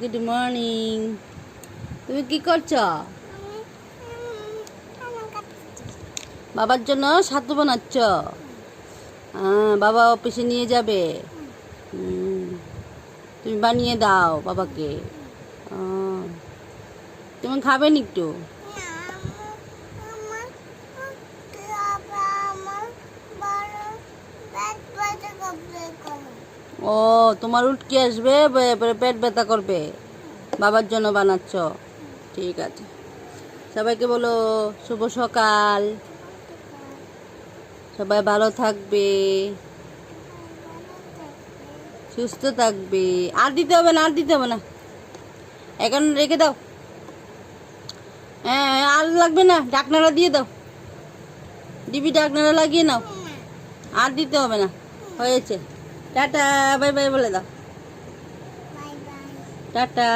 Good morning. তুমি কি করছো? বাবার জন্য ছাতু বানাচ্ছ? বাবা অফিসে নিয়ে যাবে। তুমি বানিয়ে দাও বাবাকে। তুমি খাবেন একটু? ও, তোমার উল্কি আসবে, পেট ব্যথা করবে। বাবার জন্য বানাচ্ছ? ঠিক আছে। সবাইকে বলো শুভ সকাল। সবাই ভালো থাকবে, সুস্থ থাকবে। আর দিতে হবে না, আর দিতে হবে না, এখন রেখে দাও। হ্যাঁ, আর লাগবে না, ডাকনারা দিয়ে দাও। ডিবি ডাকনারা লাগিয়ে নাও, আর দিতে হবে না, হয়েছে। টাটা, বাই বাই বলে দাও। টাটা।